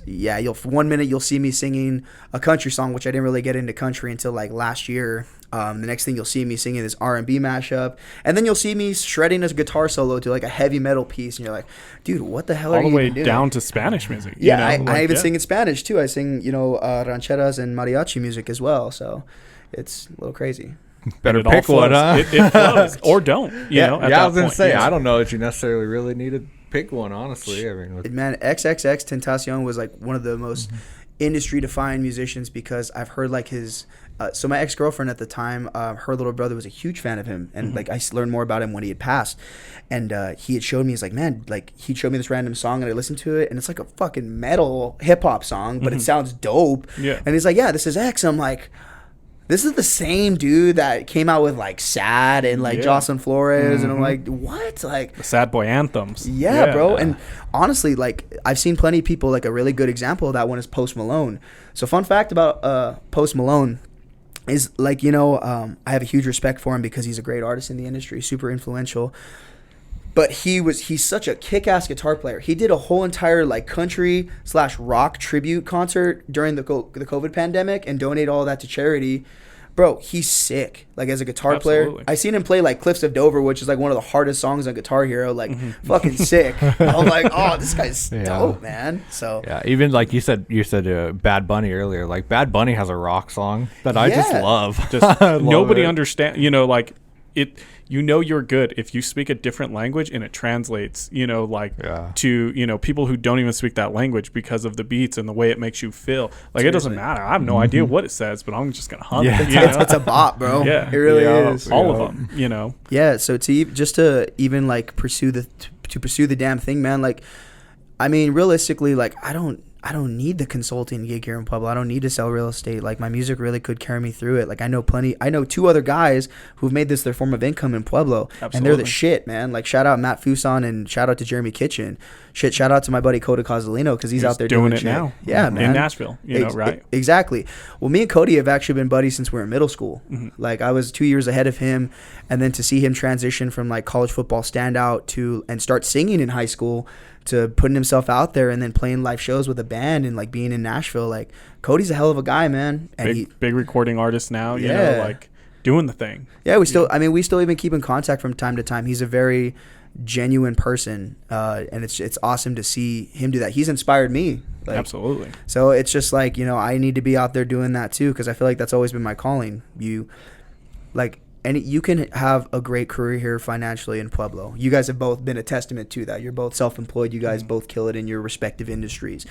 Yeah, you'll 1 minute you'll see me singing a country song, which I didn't really get into country until like last year. The next thing you'll see me singing this R&B mashup, and then you'll see me shredding a guitar solo to like a heavy metal piece, and you're like, dude, what the hell are you all the way doing? down to Spanish music. Yeah, you know? I even sing in Spanish too. I sing, you know, rancheras and mariachi music as well. So it's a little crazy. Better It all pick one, flows. huh? It flows. Or don't. You know, at I that was going to point, say, you know? I don't know that you necessarily really need to pick one, honestly. I mean, Man, XXX Tentacion was like one of the most industry-defining musicians, because I've heard like his so my ex-girlfriend at the time, her little brother was a huge fan of him, and like I learned more about him when he had passed, and he had showed me, he's like, man, like he showed me this random song, and I listened to it, and it's like a fucking metal hip-hop song, but it sounds dope. Yeah. And he's like, yeah, this is X. I'm like, this is the same dude that came out with like Sad and like Jocelyn Flores, and I'm like, what? Like The sad boy anthems. yeah, bro. And honestly, like I've seen plenty of people. Like a really good example of that one is Post Malone. So fun fact about Post Malone is, like, you know, I have a huge respect for him because he's a great artist in the industry, super influential. But he's such a kick-ass guitar player. He did a whole entire like country/rock tribute concert during the COVID pandemic and donated all that to charity. Bro, he's sick. Like, as a guitar player, I seen him play like Cliffs of Dover, which is like one of the hardest songs on Guitar Hero. Like, fucking sick. I was like, oh, this guy's dope, man. So yeah, even like you said Bad Bunny earlier. Like, Bad Bunny has a rock song that I just love. Just I love nobody it. understand. You know, like it. You know, you're good if you speak a different language and it translates. You know, like to, you know, people who don't even speak that language because of the beats and the way it makes you feel. Like, it doesn't matter. I have no idea what it says, but I'm just gonna hum it. You know? it's a bop, bro. Yeah, it really is. All of them. You know. Yeah. So to even like pursue the damn thing, man. Like, I mean, realistically, like I don't I don't need the consulting gig here in Pueblo. I don't need to sell real estate. Like, my music really could carry me through it. Like, I know 2 other guys who've made this their form of income in Pueblo. Absolutely. And they're the shit, man. Like, shout out Matt Fuson and shout out to Jeremy Kitchen. Shout out to my buddy Coda Cozzolino, because he's out there doing it shit now. Yeah, man. In Nashville, right? Exactly. Well, me and Cody have actually been buddies since we were in middle school. Mm-hmm. Like, I was 2 years ahead of him, and then to see him transition from like college football standout and start singing in high school, to putting himself out there and then playing live shows with a band and like being in Nashville. Like, Cody's a hell of a guy, man. And big recording artist now, you know, like doing the thing. Yeah, we still even keep in contact from time to time. He's a very genuine person, and it's awesome to see him do that. He's inspired me. Like, absolutely. So it's just like, you know, I need to be out there doing that too, because I feel like that's always been my calling. And you can have a great career here financially in Pueblo. You guys have both been a testament to that. You're both self-employed. You guys both kill it in your respective industries.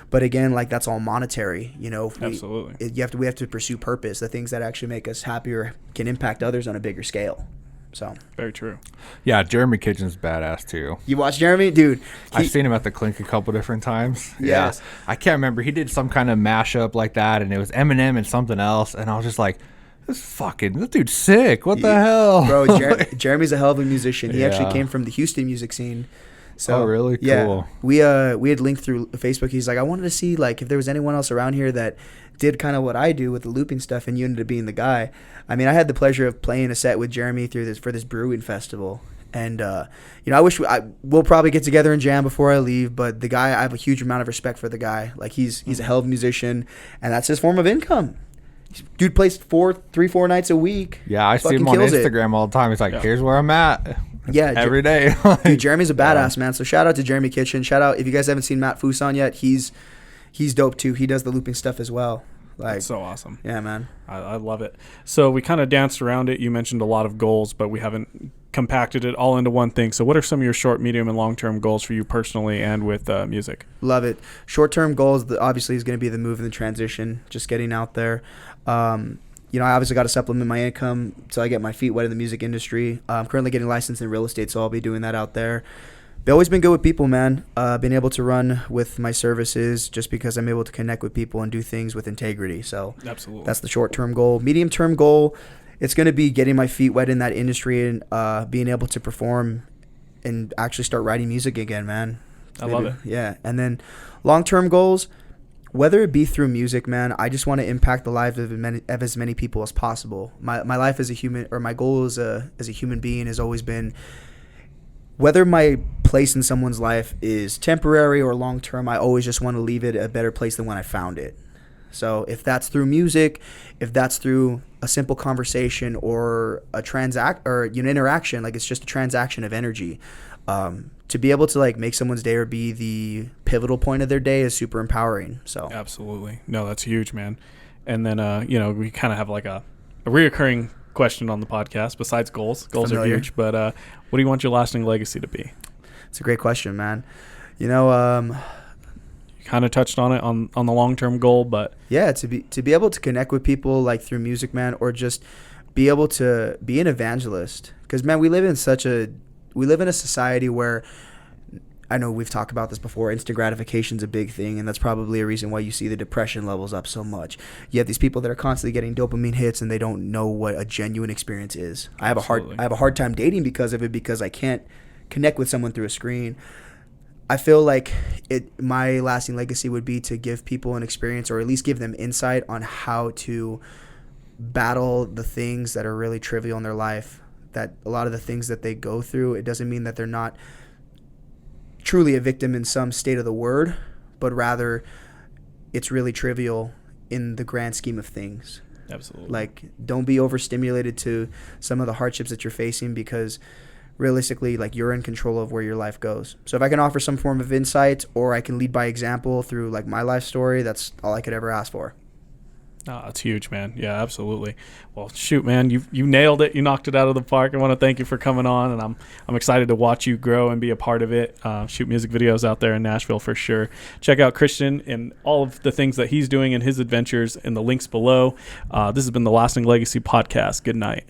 But again, like, that's all monetary. You know, absolutely. We have to pursue purpose. The things that actually make us happier can impact others on a bigger scale. So very true. Yeah, Jeremy Kitchen's badass too. You watch Jeremy, dude? I've seen him at the Clink a couple different times. Yes. Yeah, I can't remember. He did some kind of mashup like that, and it was Eminem and something else, and I was just like, this dude's sick. What the hell? Bro, Jeremy's a hell of a musician. He actually came from the Houston music scene. So, really? Yeah, cool. We had linked through Facebook. He's like, I wanted to see like if there was anyone else around here that did kind of what I do with the looping stuff, and you ended up being the guy. I mean, I had the pleasure of playing a set with Jeremy for this brewing festival. And, you know, I wish we'll probably get together and jam before I leave. But the guy, I have a huge amount of respect for the guy. Like, he's a hell of a musician, and that's his form of income. Dude plays 3-4 nights a week. Yeah, I see him on Instagram all the time. He's like, here's where I'm at. Yeah, every day. Dude, Jeremy's a badass, man. So shout out to Jeremy Kitchen. Shout out, if you guys haven't seen Matt Fuson yet, he's dope too. He does the looping stuff as well. Like, that's so awesome. Yeah, man. I love it. So we kind of danced around it. You mentioned a lot of goals, but we haven't compacted it all into one thing. So what are some of your short, medium, and long-term goals for you personally and with music? Love it. Short-term goals, obviously, is going to be the move and the transition, just getting out there. You know, I obviously got to supplement my income so I get my feet wet in the music industry. I'm currently getting licensed in real estate, so I'll be doing that out there. I've always been good with people, man. Been able to run with my services just because I'm able to connect with people and do things with integrity. So absolutely, that's the short-term goal. Medium-term goal, it's going to be getting my feet wet in that industry and being able to perform and actually start writing music again, man. I love it. Yeah. And then long-term goals, whether it be through music, man, I just want to impact the lives of as many people as possible. My life as a human, or my goal as a human being, has always been, whether my place in someone's life is temporary or long-term, I always just want to leave it a better place than when I found it. So if that's through music, if that's through a simple conversation or an interaction, like it's just a transaction of energy, to be able to like make someone's day or be the pivotal point of their day is super empowering. So absolutely. No, that's huge, man. And then, you know, we kind of have like a reoccurring question on the podcast besides goals. Goals are huge, but what do you want your lasting legacy to be? It's a great question, man. You know, you kind of touched on it on the long-term goal, but yeah, to be able to connect with people like through music, man, or just be able to be an evangelist. Because, man, we live in a society where, I know we've talked about this before, instant gratification is a big thing, and that's probably a reason why you see the depression levels up so much. You have these people that are constantly getting dopamine hits, and they don't know what a genuine experience is. I have a hard time dating because of it, because I can't connect with someone through a screen. I feel like my lasting legacy would be to give people an experience, or at least give them insight on how to battle the things that are really trivial in their life. That a lot of the things that they go through, it doesn't mean that they're not truly a victim in some state of the word, but rather it's really trivial in the grand scheme of things. Absolutely. Like, don't be overstimulated to some of the hardships that you're facing, because realistically, like, you're in control of where your life goes. So if I can offer some form of insight, or I can lead by example through like my life story, that's all I could ever ask for. Oh, that's huge, man. Yeah, absolutely. Well, shoot, man, you nailed it. You knocked it out of the park. I want to thank you for coming on, and I'm excited to watch you grow and be a part of it. Shoot music videos out there in Nashville for sure. Check out Christian and all of the things that he's doing in his adventures in the links below. This has been the Lasting Legacy Podcast. Good night.